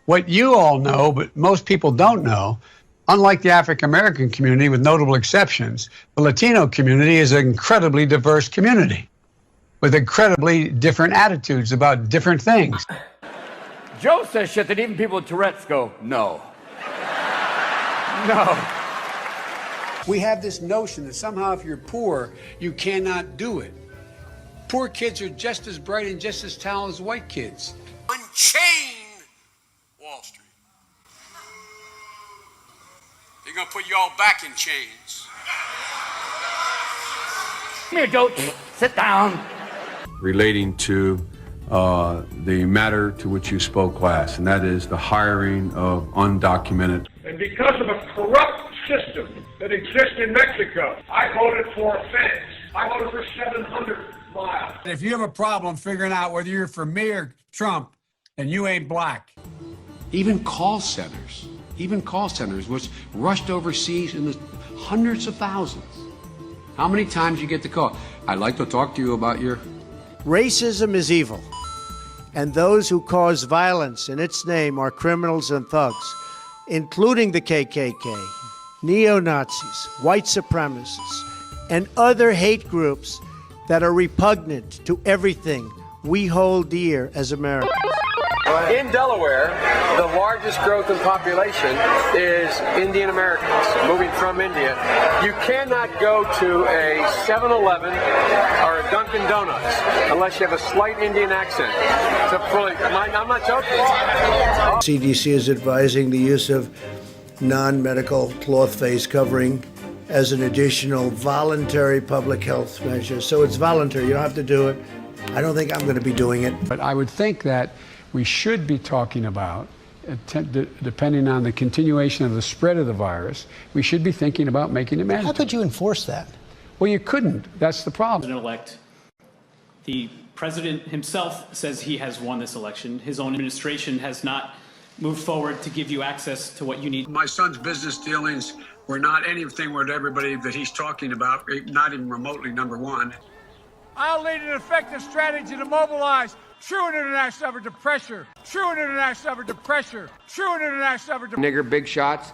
What you all know, but most people don't know, unlike the African-American community, with notable exceptions, the Latino community is an incredibly diverse community with incredibly different attitudes about different things. Joe says shit that even people with Tourette's go, no. No. We have this notion that somehow if you're poor, you cannot do it. Poor kids are just as bright and just as talented as white kids. Unchain Wall Street. They're gonna put you all back in chains. Come here, Joe. Sit down. Relating to the matter to which you spoke last, and that is the hiring of undocumented. And because of a corrupt system that exists in Mexico, I voted for a fence. I voted for 700 miles. If you have a problem figuring out whether you're for me or Trump, and you ain't black. Even call centers, was rushed overseas in the hundreds of thousands. How many times you get the call? I'd like to talk to you about your... Racism is evil, and those who cause violence in its name are criminals and thugs, including the KKK, neo-Nazis, white supremacists, and other hate groups that are repugnant to everything we hold dear as Americans. In Delaware, the largest growth in population is Indian Americans moving from India. You cannot go to a 7-Eleven or a Dunkin' Donuts unless you have a slight Indian accent. I'm not joking. CDC is advising the use of non-medical cloth face covering as an additional voluntary public health measure. So it's voluntary. You don't have to do it. I don't think I'm going to be doing it. But I would think that we should be talking about, depending on the continuation of the spread of the virus, we should be thinking about making it mandatory. How could you enforce that? Well, you couldn't. That's the problem. President-elect, the president himself says he has won this election. His own administration has not moved forward to give you access to what you need. My son's business dealings were not anything with everybody that he's talking about, not even remotely, number one. I'll lead an effective strategy to mobilize true and international effort to pressure, true and international effort to pressure, true and international effort to... Nigger big shots.